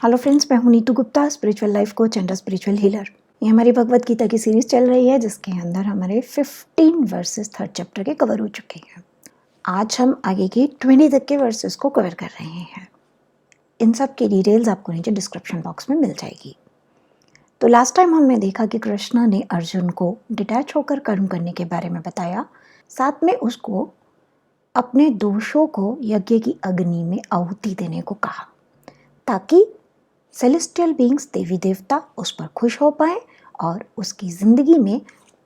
Hello friends, मैं हूं Neetu Gupta, spiritual life coach and spiritual healer. ये हमारी भगवत गीता की सीरीज चल रही है जिसके अंदर हमारे 15 वर्सेस थर्ड चैप्टर के कवर हो चुके हैं। आज हम आगे के 20 तक के वर्सेस को कवर कर रहे हैं। इन सब की डिटेल्स आपको नीचे डिस्क्रिप्शन बॉक्स में मिल जाएगी। तो लास्ट टाइम हमने देखा कि कृष्णा ने अर्जुन को डिटैच होकर कर्म करने के बारे में बताया, साथ में उसको अपने दोषों को यज्ञ की अग्नि में आहुति देने को कहा ताकि सेलेस्टियल बीइंग्स, देवी देवता, उस पर खुश हो पाए और उसकी ज़िंदगी में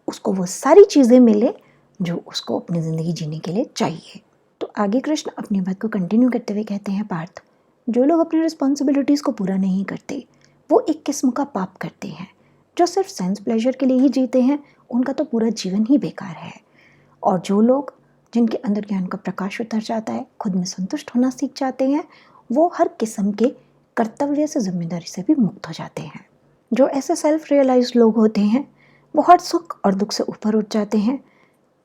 उसको वो सारी चीज़ें मिले जो उसको अपनी ज़िंदगी जीने के लिए चाहिए। तो आगे कृष्ण अपनी बात को कंटिन्यू करते हुए कहते हैं, पार्थ, जो लोग अपनी रिस्पॉन्सिबिलिटीज़ को पूरा नहीं करते वो एक किस्म का पाप करते हैं। जो सिर्फ सेंस प्लेजर के लिए ही जीते हैं उनका तो पूरा जीवन ही बेकार है। और जो लोग जिनके अंदर ज्ञान का प्रकाश उतर जाता है, खुद में संतुष्ट होना सीख जाते हैं, वो हर किस्म के कर्तव्य से, जिम्मेदारी से भी मुक्त हो जाते हैं। जो ऐसे सेल्फ रियलाइज लोग होते हैं वो हर सुख और दुख से ऊपर उठ जाते हैं।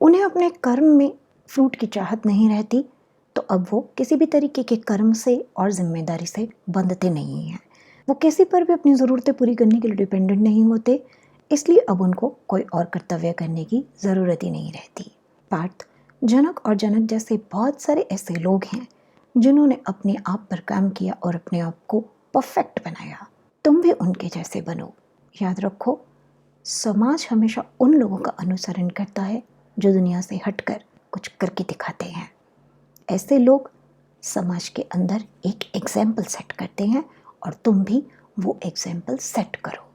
उन्हें अपने कर्म में फ्रूट की चाहत नहीं रहती, तो अब वो किसी भी तरीके के कर्म से और जिम्मेदारी से बंधते नहीं हैं। वो किसी पर भी अपनी ज़रूरतें पूरी करने के लिए डिपेंडेंट नहीं होते, इसलिए अब उनको कोई और कर्तव्य करने की ज़रूरत ही नहीं रहती। पार्थ, जनक और जनक जैसे बहुत सारे ऐसे लोग हैं जिन्होंने अपने आप पर काम किया और अपने आप को परफेक्ट बनाया। तुम भी उनके जैसे बनो। याद रखो, समाज हमेशा उन लोगों का अनुसरण करता है जो दुनिया से हटकर कुछ करके दिखाते हैं। ऐसे लोग समाज के अंदर एक एग्जाम्पल सेट करते हैं और तुम भी वो एग्जाम्पल सेट करो।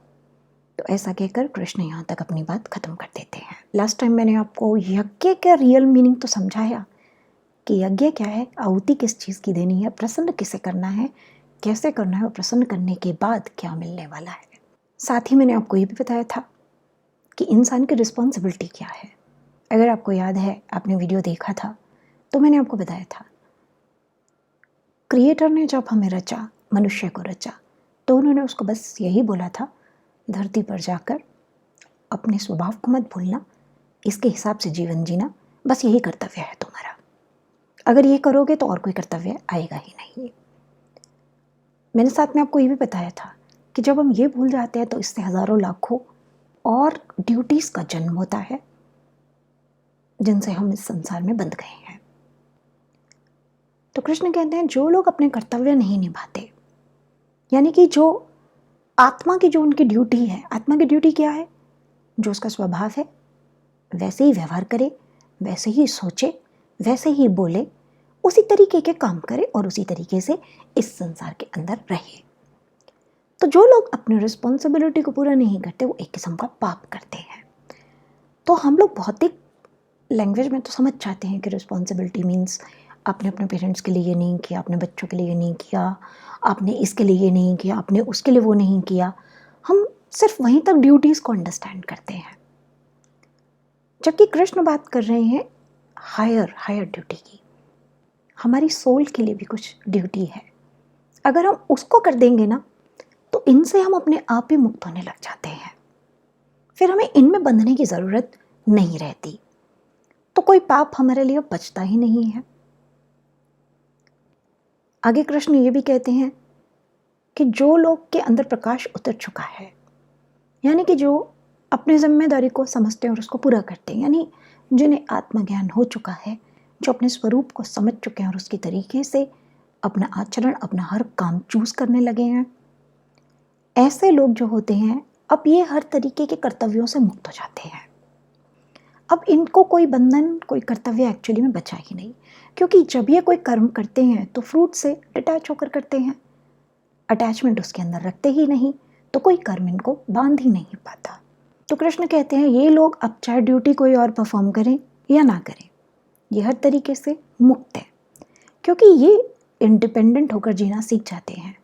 तो ऐसा कहकर कृष्ण यहाँ तक अपनी बात खत्म कर देते हैं। लास्ट टाइम मैंने आपको यज्ञ का रियल मीनिंग तो समझाया कि यज्ञ क्या है, आहुति किस चीज़ की देनी है, प्रसन्न किसे करना है, कैसे करना है और प्रसन्न करने के बाद क्या मिलने वाला है। साथ ही मैंने आपको ये भी बताया था कि इंसान की रिस्पॉन्सिबिलिटी क्या है। अगर आपको याद है, आपने वीडियो देखा था, तो मैंने आपको बताया था क्रिएटर ने जब हमें रचा, मनुष्य को रचा, तो उन्होंने उसको बस यही बोला था, धरती पर जाकर अपने स्वभाव को मत भूलना, इसके हिसाब से जीवन जीना, बस यही कर्तव्य है तुम्हारा। अगर ये करोगे तो और कोई कर्तव्य आएगा ही नहीं। मैंने साथ में आपको ये भी बताया था कि जब हम ये भूल जाते हैं तो इससे हजारों लाखों और ड्यूटीज़ का जन्म होता है जिनसे हम इस संसार में बंध गए हैं। तो कृष्ण कहते हैं, जो लोग अपने कर्तव्य नहीं निभाते, यानी कि जो आत्मा की जो उनकी ड्यूटी है, आत्मा की ड्यूटी क्या है, जो उसका स्वभाव है वैसे ही व्यवहार करे, वैसे ही सोचे, वैसे ही बोले, उसी तरीके के काम करे और उसी तरीके से इस संसार के अंदर रहे। तो जो लोग अपनी रिस्पॉन्सिबिलिटी को पूरा नहीं करते वो एक किस्म का पाप करते हैं। तो हम लोग भौतिक लैंग्वेज में तो समझ जाते हैं कि रिस्पॉन्सिबिलिटी मीन्स आपने अपने पेरेंट्स के लिए ये नहीं किया, अपने बच्चों के लिए ये नहीं किया, आपने इसके लिए ये नहीं किया, आपने उसके लिए वो नहीं किया। हम सिर्फ वहीं तक ड्यूटीज़ को अंडरस्टैंड करते हैं, जबकि कृष्ण बात कर रहे हैं हायर ड्यूटी की। हमारी सोल के लिए भी कुछ ड्यूटी है। अगर हम उसको कर देंगे ना तो इनसे हम अपने आप ही मुक्त होने लग जाते हैं, फिर हमें इनमें बंधने की ज़रूरत नहीं रहती, तो कोई पाप हमारे लिए बचता ही नहीं है। आगे कृष्ण ये भी कहते हैं कि जो लोग के अंदर प्रकाश उतर चुका है, यानी कि जो अपनी जिम्मेदारी को समझते हैं और उसको पूरा करते हैं, यानी जिन्हें आत्मज्ञान हो चुका है, जो अपने स्वरूप को समझ चुके हैं और उसके तरीके से अपना आचरण, अपना हर काम चूज करने लगे हैं, ऐसे लोग जो होते हैं अब ये हर तरीके के कर्तव्यों से मुक्त हो जाते हैं। अब इनको कोई बंधन, कोई कर्तव्य एक्चुअली में बचा ही नहीं, क्योंकि जब ये कोई कर्म करते हैं तो फ्रूट से डिटैच होकर करते हैं, अटैचमेंट उसके अंदर रखते ही नहीं, तो कोई कर्म इनको बांध ही नहीं पाता। तो कृष्ण कहते हैं ये लोग अब चाहे ड्यूटी कोई और परफॉर्म करें या ना करें, ये हर तरीके से मुक्त है, क्योंकि ये इंडिपेंडेंट होकर जीना सीख जाते हैं।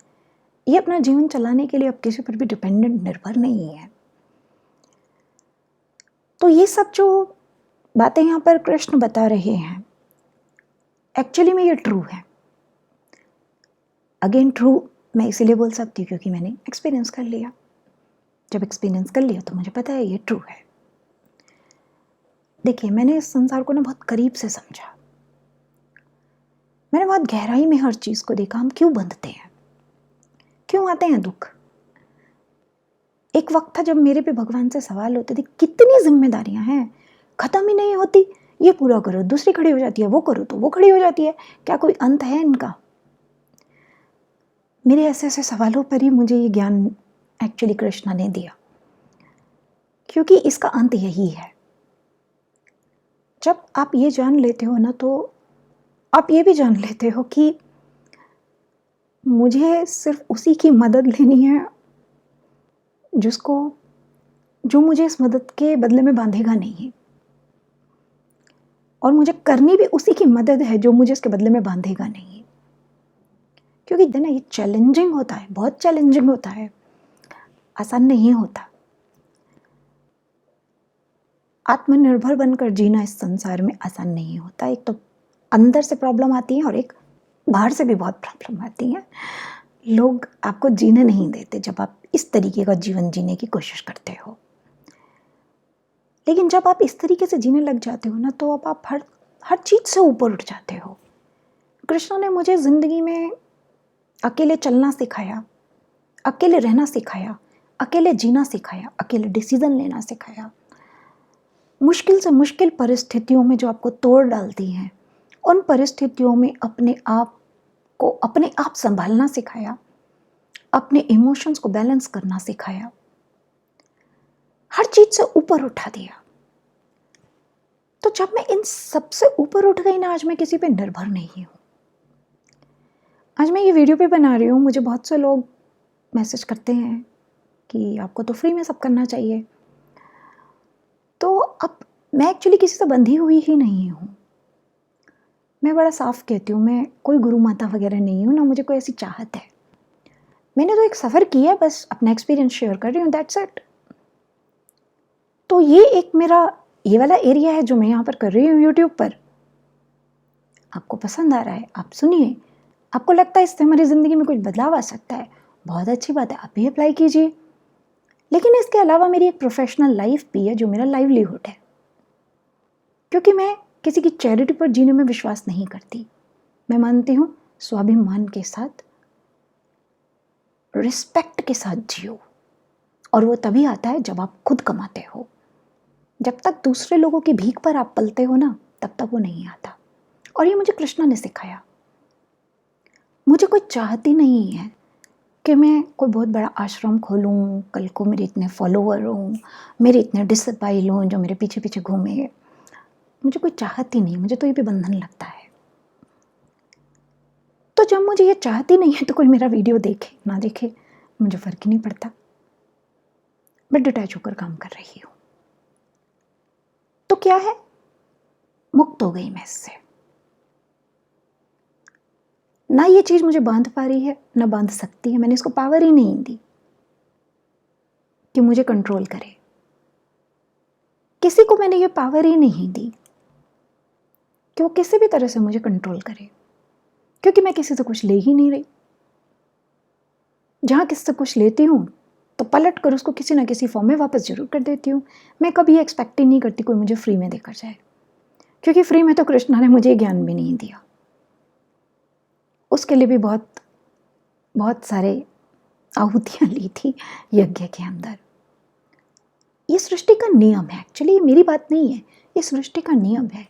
ये अपना जीवन चलाने के लिए अब किसी पर भी डिपेंडेंट, निर्भर नहीं है। तो ये सब जो बातें यहाँ पर कृष्ण बता रहे हैं, एक्चुअली में ये ट्रू है। अगेन ट्रू मैं इसीलिए बोल सकती हूँ क्योंकि मैंने एक्सपीरियंस कर लिया। जब एक्सपीरियंस कर लिया तो मुझे पता है ये ट्रू है। देखिए, मैंने इस संसार को ना बहुत करीब से समझा, मैंने बहुत गहराई में हर चीज़ को देखा। हम क्यों बंधते हैं, क्यों आते हैं दुख? एक वक्त था जब मेरे पे भगवान से सवाल होते थे, कितनी जिम्मेदारियां हैं, खत्म ही नहीं होती, ये पूरा करो, दूसरी खड़ी हो जाती है, वो करो तो वो खड़ी हो जाती है, क्या कोई अंत है इनका? मेरे ऐसे ऐसे सवालों पर ही मुझे ये ज्ञान एक्चुअली कृष्णा ने दिया, क्योंकि इसका अंत यही है। जब आप ये जान लेते हो ना, तो आप ये भी जान लेते हो कि मुझे सिर्फ उसी की मदद लेनी है जो मुझे इस मदद के बदले में बांधेगा नहीं, और मुझे करनी भी उसी की मदद है जो मुझे इसके बदले में बांधेगा नहीं। क्योंकि ना ये चैलेंजिंग होता है, बहुत चैलेंजिंग होता है, आसान नहीं होता। आत्मनिर्भर बनकर जीना इस संसार में आसान नहीं होता। एक तो अंदर से प्रॉब्लम आती है और एक बाहर से भी बहुत प्रॉब्लम आती है। लोग आपको जीने नहीं देते जब आप इस तरीके का जीवन जीने की कोशिश करते हो। लेकिन जब आप इस तरीके से जीने लग जाते हो ना, तो अब आप हर चीज़ से ऊपर उठ जाते हो। कृष्ण ने मुझे ज़िंदगी में अकेले चलना सिखाया, अकेले रहना सिखाया, अकेले जीना सिखाया, अकेले डिसीजन लेना सिखाया। मुश्किल से मुश्किल परिस्थितियों में जो आपको तोड़ डालती हैं, उन परिस्थितियों में अपने आप को अपने आप संभालना सिखाया, अपने इमोशंस को बैलेंस करना सिखाया, हर चीज से ऊपर उठा दिया। तो जब मैं इन सबसे ऊपर उठ गई ना, आज मैं किसी पे निर्भर नहीं हूं। आज मैं ये वीडियो पे बना रही हूँ, मुझे बहुत से लोग मैसेज करते हैं कि आपको तो फ्री में सब करना चाहिए। तो अब मैं एक्चुअली किसी से बंधी हुई ही नहीं हूँ। मैं बड़ा साफ कहती हूँ, मैं कोई गुरु माता वगैरह नहीं हूँ, ना मुझे कोई ऐसी चाहत है। मैंने तो एक सफ़र किया, बस अपना एक्सपीरियंस शेयर कर रही हूँ, दैट्स इट। तो ये एक मेरा ये वाला एरिया है जो मैं यहाँ पर कर रही हूँ यूट्यूब पर। आपको पसंद आ रहा है, आप सुनिए। आपको लगता है इससे हमारी ज़िंदगी में कुछ बदलाव आ सकता है, बहुत अच्छी बात है, आप भी अप्लाई कीजिए। लेकिन इसके अलावा मेरी एक प्रोफेशनल लाइफ भी है जो मेरा लाइवलीहुड है, क्योंकि मैं किसी की चैरिटी पर जीने में विश्वास नहीं करती। मैं मानती हूँ स्वाभिमान के साथ, रिस्पेक्ट के साथ जियो, और वो तभी आता है जब आप खुद कमाते हो। जब तक दूसरे लोगों की भीख पर आप पलते हो ना, तब तक वो नहीं आता। और ये मुझे कृष्णा ने सिखाया। मुझे कोई चाहती नहीं है कि मैं कोई बहुत बड़ा आश्रम खोलूं, कल को मेरे इतने फॉलोअर हों, मेरे इतने डिसिपाइल हों जो मेरे पीछे पीछे घूमे। मुझे कोई चाहती नहीं, मुझे तो ये भी बंधन लगता है। तो जब मुझे ये चाहती नहीं है, तो कोई मेरा वीडियो देखे ना देखे मुझे फर्क ही नहीं पड़ता। मैं डिटैच होकर काम कर रही हूँ। तो क्या है, मुक्त हो गई मैं इससे। ना ये चीज मुझे बांध पा रही है, ना बांध सकती है। मैंने इसको पावर ही नहीं दी कि मुझे कंट्रोल करे। किसी को मैंने ये पावर ही नहीं दी कि वो किसी भी तरह से मुझे कंट्रोल करे, क्योंकि मैं किसी से कुछ ले ही नहीं रही। जहां किसी से कुछ लेती हूँ तो पलट कर उसको किसी ना किसी फॉर्म में वापस जरूर कर देती हूँ। मैं कभी एक्सपेक्ट ही नहीं करती कोई मुझे फ्री में देकर जाए, क्योंकि फ्री में तो कृष्णा ने मुझे ज्ञान भी नहीं दिया। उसके लिए भी बहुत बहुत सारे आहुतियां ली थी यज्ञ के अंदर। ये सृष्टि का नियम है, एक्चुअली मेरी बात नहीं है, ये सृष्टि का नियम है।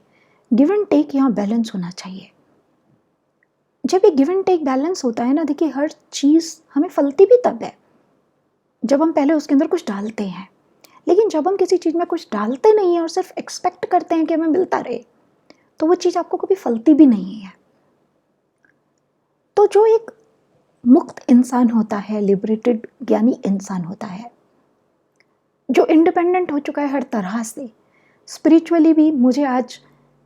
गिव एंड टेक यहाँ बैलेंस होना चाहिए। जब ये गिव एंड टेक बैलेंस होता है ना, देखिए हर चीज़ हमें फलती भी तब है जब हम पहले उसके अंदर कुछ डालते हैं। लेकिन जब हम किसी चीज़ में कुछ डालते नहीं हैं और सिर्फ एक्सपेक्ट करते हैं कि हमें मिलता रहे, तो वो चीज़ आपको कभी फलती भी नहीं है। तो जो एक मुक्त इंसान होता है, लिबरेटेड ज्ञानी इंसान होता है, जो इंडिपेंडेंट हो चुका है हर तरह से, स्पिरिचुअली भी, मुझे आज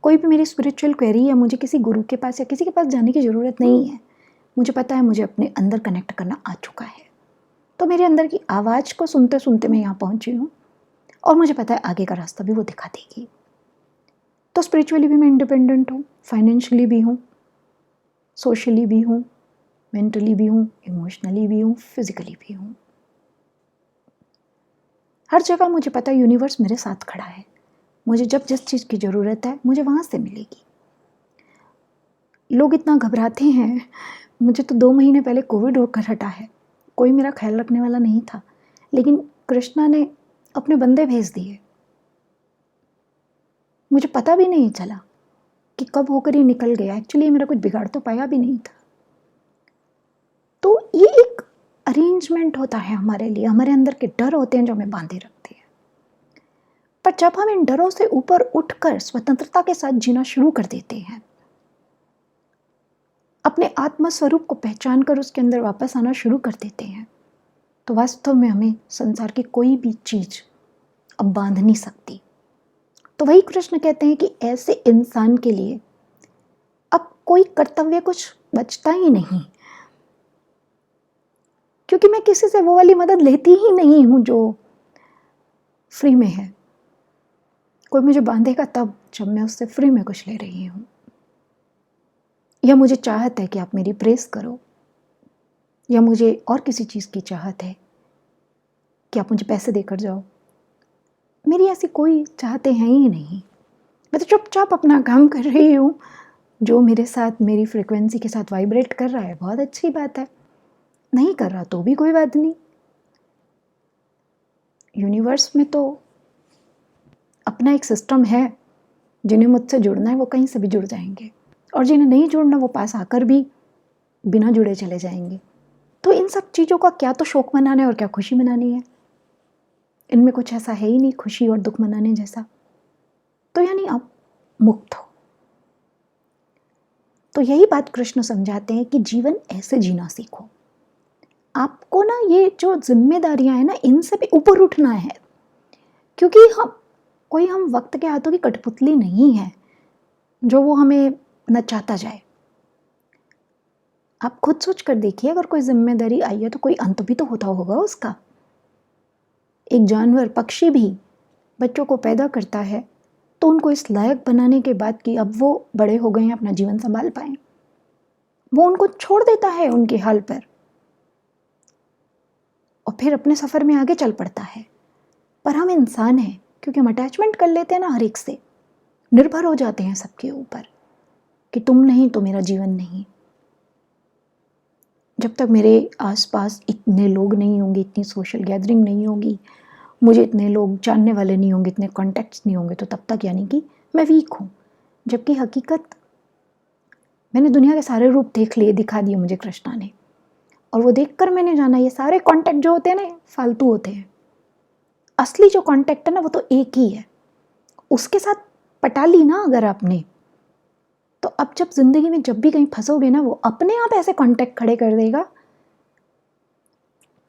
कोई भी मेरी स्पिरिचुअल क्वेरी है, मुझे किसी गुरु के पास या किसी के पास जाने की ज़रूरत नहीं है। मुझे पता है मुझे अपने अंदर कनेक्ट करना आ चुका है। तो मेरे अंदर की आवाज़ को सुनते सुनते मैं यहाँ पहुँची हूँ, और मुझे पता है आगे का रास्ता भी वो दिखा देगी। तो स्पिरिचुअली भी मैं इंडिपेंडेंट हूँ, फाइनेंशियली भी हूँ, सोशली भी हूँ, मेंटली भी हूँ, इमोशनली भी हूँ, फिजिकली भी हूँ। हर जगह मुझे पता है यूनिवर्स मेरे साथ खड़ा है। मुझे जब जिस चीज़ की ज़रूरत है मुझे वहाँ से मिलेगी। लोग इतना घबराते हैं, मुझे तो 2 महीने पहले कोविड होकर हटा है, कोई मेरा ख्याल रखने वाला नहीं था, लेकिन कृष्णा ने अपने बंदे भेज दिए। मुझे पता भी नहीं चला कि कब होकर ये निकल गया। एक्चुअली मेरा कुछ बिगाड़ तो पाया भी नहीं था। तो ये एक अरेंजमेंट होता है हमारे लिए, हमारे अंदर के डर होते हैं जो हमें बांधे रखते हैं। पर जब हम इन डरों से ऊपर उठकर स्वतंत्रता के साथ जीना शुरू कर देते हैं, अपने आत्म स्वरूप को पहचान कर उसके अंदर वापस आना शुरू कर देते हैं, तो वास्तव में हमें संसार की कोई भी चीज अब बांध नहीं सकती। तो वही कृष्ण कहते हैं कि ऐसे इंसान के लिए अब कोई कर्तव्य कुछ बचता ही नहीं, क्योंकि मैं किसी से वो वाली मदद लेती ही नहीं हूं जो फ्री में है। कोई मुझे बांधेगा तब जब मैं उससे फ्री में कुछ ले रही हूं, या मुझे चाहत है कि आप मेरी प्रेस करो, या मुझे और किसी चीज की चाहत है कि आप मुझे पैसे देकर जाओ। मेरी ऐसी कोई चाहते हैं ही नहीं। मैं तो चुपचाप अपना काम कर रही हूँ। जो मेरे साथ मेरी फ्रिक्वेंसी के साथ वाइब्रेट कर रहा है बहुत अच्छी बात है, नहीं कर रहा तो भी कोई बात नहीं। यूनिवर्स में तो अपना एक सिस्टम है, जिन्हें मुझसे जुड़ना है वो कहीं से भी जुड़ जाएंगे, और जिन्हें नहीं जुड़ना वो पास आकर भी बिना जुड़े चले जाएंगे। तो इन सब चीज़ों का क्या तो शोक मनाना है और क्या खुशी मनानी है। इनमें कुछ ऐसा है ही नहीं खुशी और दुख मनाने जैसा। तो यानी आप मुक्त हो। तो यही बात कृष्ण समझाते हैं कि जीवन ऐसे जीना सीखो। आपको ना ये जो जिम्मेदारियां हैं ना, इनसे भी ऊपर उठना है, क्योंकि हम वक्त के हाथों की कठपुतली नहीं है जो वो हमें नचाता जाए। आप खुद सोच कर देखिए, अगर कोई जिम्मेदारी आई है तो कोई अंत भी तो होता होगा उसका। एक जानवर, पक्षी भी बच्चों को पैदा करता है तो उनको इस लायक बनाने के बाद कि अब वो बड़े हो गए हैं, अपना जीवन संभाल पाए, वो उनको छोड़ देता है उनके हाल पर और फिर अपने सफर में आगे चल पड़ता है। पर हम इंसान हैं, क्योंकि हम अटैचमेंट कर लेते हैं ना, हर एक से निर्भर हो जाते हैं सबके ऊपर कि तुम नहीं तो मेरा जीवन नहीं। जब तक मेरे आसपास इतने लोग नहीं होंगे, इतनी सोशल गैदरिंग नहीं होगी, मुझे इतने लोग जानने वाले नहीं होंगे, इतने कॉन्टैक्ट्स नहीं होंगे, तो तब तक यानी कि मैं वीक हूँ। जबकि हकीकत मैंने दुनिया के सारे रूप देख लिए, दिखा दिए मुझे कृष्णा ने, और वो देखकर मैंने जाना ये सारे कॉन्टैक्ट जो होते हैं ना फालतू होते हैं। असली जो कॉन्टैक्ट है ना वो तो एक ही है। उसके साथ पटा ली ना अगर आपने, तो अब जब जिंदगी में जब भी कहीं फंसोगे ना, वो अपने आप ऐसे कॉन्टैक्ट खड़े कर देगा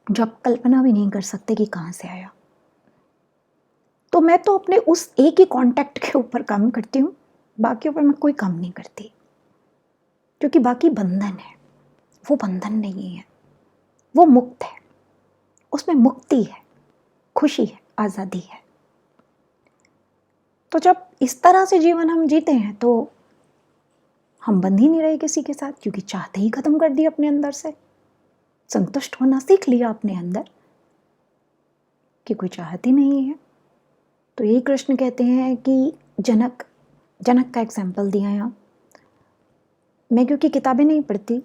जो आप कल्पना भी नहीं कर सकते कि कहाँ से आया। तो मैं तो अपने उस एक ही कॉन्टैक्ट के ऊपर काम करती हूँ, बाकी ऊपर मैं कोई काम नहीं करती, क्योंकि बाकी बंधन है, वो बंधन नहीं है, वो मुक्त है, उसमें मुक्ति है, खुशी है, आज़ादी है। तो जब इस तरह से जीवन हम जीते हैं तो हम बंध ही नहीं रहे किसी के साथ, क्योंकि चाहते ही खत्म कर दिए अपने अंदर से। संतुष्ट होना सीख लिया अपने अंदर कि कोई चाहत ही नहीं है। तो यही कृष्ण कहते हैं कि जनक का एग्जाम्पल दिया यहाँ। मैं क्योंकि किताबें नहीं पढ़ती,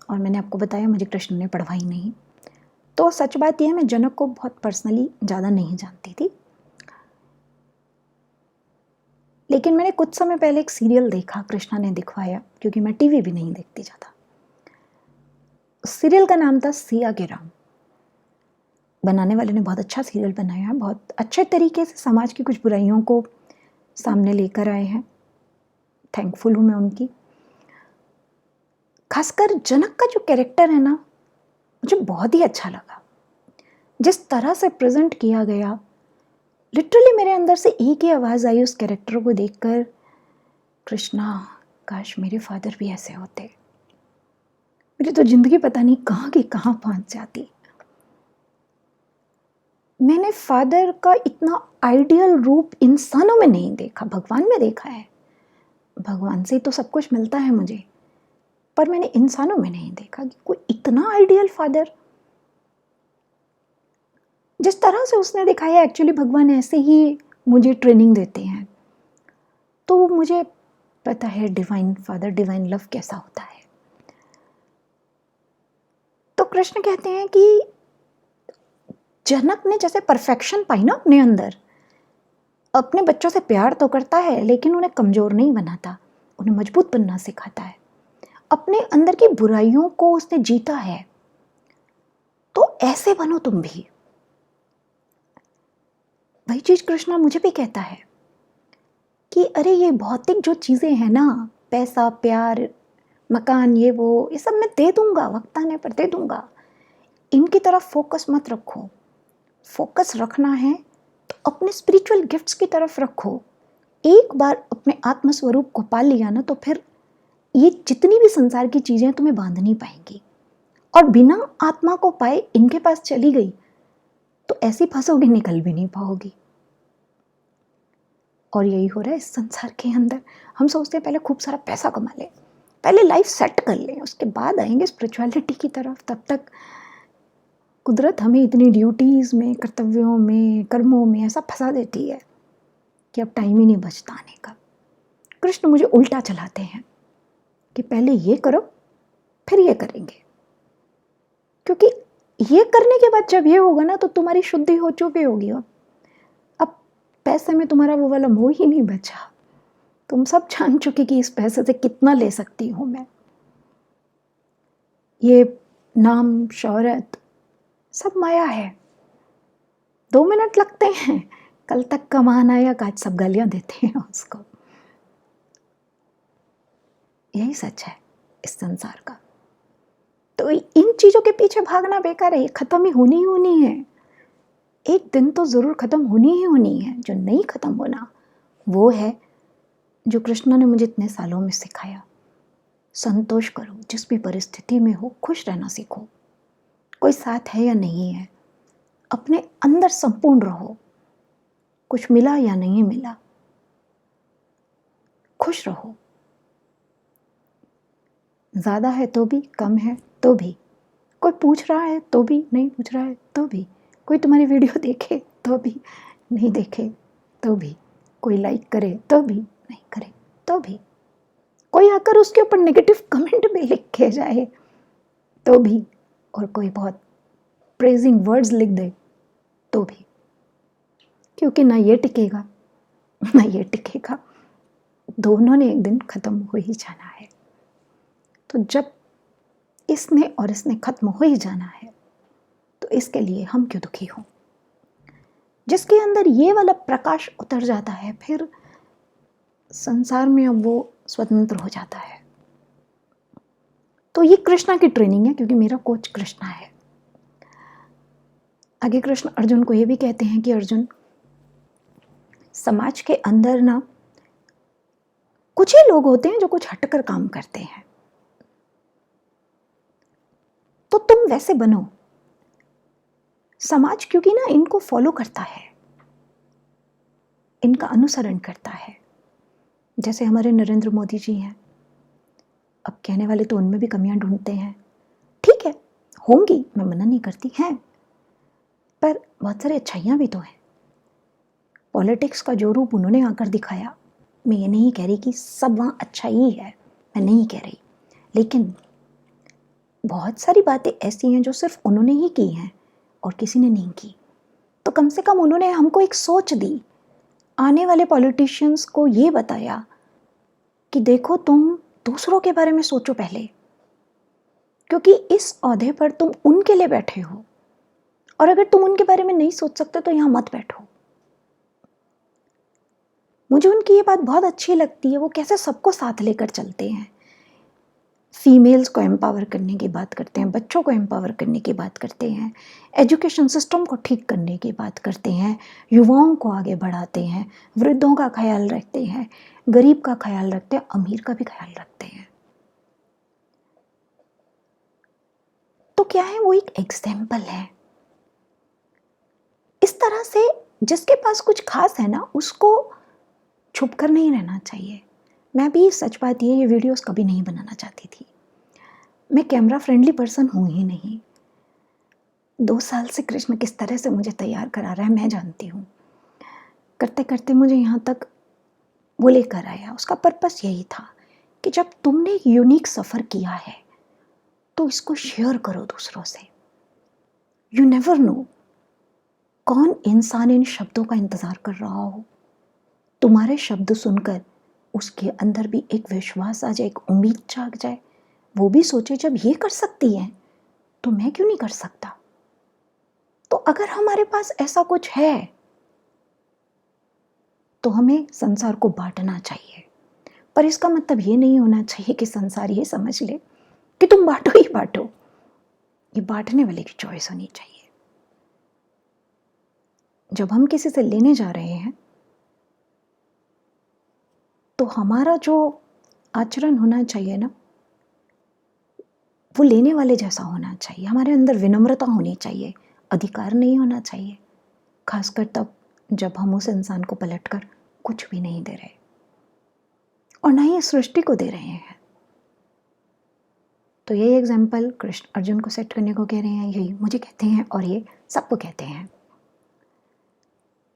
और मैंने आपको बताया मुझे कृष्ण ने पढ़वाई नहीं, तो सच बात यह है मैं जनक को बहुत पर्सनली ज़्यादा नहीं जानती थी। लेकिन मैंने कुछ समय पहले एक सीरियल देखा, कृष्णा ने दिखवाया, क्योंकि मैं टीवी भी नहीं देखती ज़्यादा। सीरियल का नाम था सिया के राम। बनाने वाले ने बहुत अच्छा सीरियल बनाया, बहुत अच्छे तरीके से समाज की कुछ बुराइयों को सामने लेकर आए हैं। थैंकफुल हूँ मैं उनकी। खासकर जनक का जो कैरेक्टर है ना, मुझे बहुत ही अच्छा लगा। जिस तरह से प्रेजेंट किया गया, लिटरली मेरे अंदर से एक ही आवाज़ आई उस कैरेक्टर को देखकर, कृष्णा काश मेरे फादर भी ऐसे होते। मेरी तो जिंदगी पता नहीं कहाँ की कहाँ पहुँच जाती। मैंने फादर का इतना आइडियल रूप इंसानों में नहीं देखा, भगवान में देखा है। भगवान से तो सब कुछ मिलता है मुझे, पर मैंने इंसानों में नहीं देखा कि कोई इतना आइडियल फादर। जिस तरह से उसने दिखाया, एक्चुअली भगवान ऐसे ही मुझे ट्रेनिंग देते हैं, तो मुझे पता है डिवाइन फादर, डिवाइन लव कैसा होता है। तो कृष्ण कहते हैं कि जनक ने जैसे परफेक्शन पाई ना अपने अंदर, अपने बच्चों से प्यार तो करता है लेकिन उन्हें कमजोर नहीं बनाता, उन्हें मजबूत बनना सिखाता है। अपने अंदर की बुराइयों को उसने जीता है। तो ऐसे बनो तुम भी। वही चीज कृष्णा मुझे भी कहता है कि अरे ये भौतिक जो चीजें हैं ना, पैसा, प्यार, मकान, ये सब मैं दे दूंगा, वक्त आने पर दे दूंगा, इनकी तरफ फोकस मत रखो। फोकस रखना है तो अपने स्पिरिचुअल गिफ्ट्स की तरफ रखो। एक बार अपने आत्म स्वरूप को पा लिया ना, तो फिर ये जितनी भी संसार की चीजें तुम्हें बांध नहीं पाएंगी। और बिना आत्मा को पाए इनके पास चली गई तो ऐसी फंसोगी, निकल भी नहीं पाओगी। और यही हो रहा है इस संसार के अंदर। हम सोचते हैं पहले खूब सारा पैसा कमा लें, पहले लाइफ सेट कर लें, उसके बाद आएंगे स्पिरिचुअलिटी की तरफ। तब तक कुदरत हमें इतनी ड्यूटीज में, कर्तव्यों में, कर्मों में ऐसा फंसा देती है कि अब टाइम ही नहीं बचता आने का। कृष्ण मुझे उल्टा चलाते हैं कि पहले ये करो फिर ये करेंगे, क्योंकि ये करने के बाद जब ये होगा ना तो तुम्हारी शुद्धि हो चुकी होगी। अब पैसे में तुम्हारा वो वाला मोह ही नहीं बचा। तुम सब जान चुके कि इस पैसे से कितना ले सकती हूं मैं। ये नाम, शौहरत सब माया है। 2 मिनट लगते हैं, कल तक कमाना या आज सब गालियां देते हैं उसको। यही सच है इस संसार का। तो इन चीजों के पीछे भागना बेकार है, ये खत्म ही होनी है। एक दिन तो जरूर खत्म होनी ही होनी है। जो नहीं खत्म होना वो है जो कृष्ण ने मुझे इतने सालों में सिखाया। संतोष करो, जिस भी परिस्थिति में हो खुश रहना सीखो। कोई साथ है या नहीं है, अपने अंदर संपूर्ण रहो। कुछ मिला या नहीं मिला, खुश रहो। ज्यादा है तो भी, कम है तो भी, कोई पूछ रहा है तो भी, नहीं पूछ रहा है तो भी, कोई तुम्हारी वीडियो देखे तो भी, नहीं देखे तो भी, कोई लाइक करे तो भी, नहीं करे तो भी, कोई आकर उसके ऊपर नेगेटिव कमेंट भी लिख के जाए तो भी, और कोई बहुत प्रेजिंग वर्ड्स लिख दे तो भी, क्योंकि ना ये टिकेगा ना ये टिकेगा। दोनों ने एक दिन खत्म हो ही जाना है। तो जब इसने और इसने खत्म हो ही जाना है तो इसके लिए हम क्यों दुखी हों। जिसके अंदर ये वाला प्रकाश उतर जाता है फिर संसार में अब वो स्वतंत्र हो जाता है। तो ये कृष्णा की ट्रेनिंग है, क्योंकि मेरा कोच कृष्णा है। आगे कृष्ण अर्जुन को ये भी कहते हैं कि अर्जुन, समाज के अंदर ना कुछ ही लोग होते हैं जो कुछ हटकर काम करते हैं, तो तुम वैसे बनो। समाज क्योंकि ना इनको फॉलो करता है, इनका अनुसरण करता है। जैसे हमारे नरेंद्र मोदी जी हैं, अब कहने वाले तो उनमें भी कमियां ढूंढते हैं, ठीक है, होंगी, मैं मना नहीं करती हैं, पर बहुत सारी अच्छाइयां भी तो हैं। पॉलिटिक्स का जो रूप उन्होंने आकर दिखाया, मैं ये नहीं कह रही कि सब वहाँ अच्छा ही है, मैं नहीं कह रही, लेकिन बहुत सारी बातें ऐसी हैं जो सिर्फ उन्होंने ही की हैं और किसी ने नहीं की। तो कम से कम उन्होंने हमको एक सोच दी, आने वाले पॉलिटिशियंस को ये बताया कि देखो तुम दूसरों के बारे में सोचो पहले, क्योंकि इस ओहदे पर तुम उनके लिए बैठे हो, और अगर तुम उनके बारे में नहीं सोच सकते तो यहाँ मत बैठो। मुझे उनकी ये बात बहुत अच्छी लगती है, वो कैसे सबको साथ लेकर चलते हैं। फीमेल्स को एम्पावर करने की बात करते हैं, बच्चों को एम्पावर करने की बात करते हैं, एजुकेशन सिस्टम को ठीक करने की बात करते हैं, युवाओं को आगे बढ़ाते हैं, वृद्धों का ख्याल रखते हैं, गरीब का ख्याल रखते हैं, अमीर का भी ख्याल रखते हैं। तो क्या है, वो एक एग्जाम्पल है। इस तरह से जिसके पास कुछ खास है ना, उसको छुप कर नहीं रहना चाहिए। मैं भी, सच बात ये वीडियोस कभी नहीं बनाना चाहती थी। मैं कैमरा फ्रेंडली पर्सन हूँ ही नहीं। 2 साल से कृष्ण किस तरह से मुझे तैयार करा रहा है मैं जानती हूँ। करते करते मुझे यहाँ तक वो लेकर आया। उसका पर्पस यही था कि जब तुमने एक यूनिक सफ़र किया है तो इसको शेयर करो दूसरों से। यू नेवर नो कौन इंसान इन शब्दों का इंतजार कर रहा हो। तुम्हारे शब्द सुनकर उसके अंदर भी एक विश्वास आ जाए, एक उम्मीद जाग जाए, वो भी सोचे जब ये कर सकती है तो मैं क्यों नहीं कर सकता। तो अगर हमारे पास ऐसा कुछ है तो हमें संसार को बांटना चाहिए, पर इसका मतलब ये नहीं होना चाहिए कि संसार ये समझ ले कि तुम बांटो ही बांटो। ये बांटने वाले की चॉइस होनी चाहिए। जब हम किसी से लेने जा रहे हैं तो हमारा जो आचरण होना चाहिए ना, वो लेने वाले जैसा होना चाहिए। हमारे अंदर विनम्रता होनी चाहिए, अधिकार नहीं होना चाहिए, खासकर तब जब हम उस इंसान को पलटकर कुछ भी नहीं दे रहे और ना ही इस सृष्टि को दे रहे हैं। तो यही एग्जाम्पल कृष्ण अर्जुन को सेट करने को कह रहे हैं, यही मुझे कहते हैं और ये सबको कहते हैं।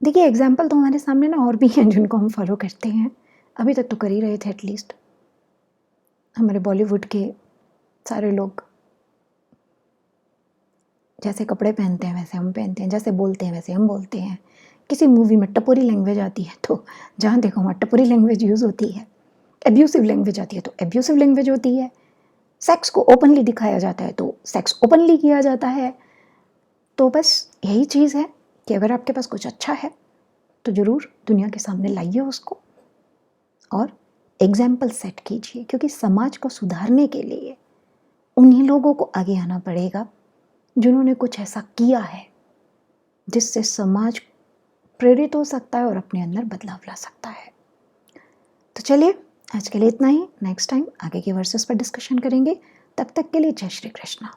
देखिए एग्जाम्पल तो हमारे सामने ना और भी हैं जिनको हम फॉलो करते हैं, अभी तक तो कर ही रहे थे एटलीस्ट। हमारे बॉलीवुड के सारे लोग जैसे कपड़े पहनते हैं वैसे हम पहनते हैं, जैसे बोलते हैं वैसे हम बोलते हैं। किसी मूवी में टपोरी लैंग्वेज आती है तो जहाँ देखो वहाँ टपोरी लैंग्वेज यूज़ होती है, एब्यूसिव लैंग्वेज आती है तो एब्यूसिव लैंग्वेज होती है, सेक्स को ओपनली दिखाया जाता है तो सेक्स ओपनली किया जाता है। तो बस यही चीज़ है कि अगर आपके पास कुछ अच्छा है तो ज़रूर दुनिया के सामने लाइए उसको और एग्जाम्पल सेट कीजिए, क्योंकि समाज को सुधारने के लिए उन्हीं लोगों को आगे आना पड़ेगा जिन्होंने कुछ ऐसा किया है जिससे समाज प्रेरित हो सकता है और अपने अंदर बदलाव ला सकता है। तो चलिए आज के लिए इतना ही, नेक्स्ट टाइम आगे के वर्सेस पर डिस्कशन करेंगे। तब तक के लिए जय श्री कृष्णा।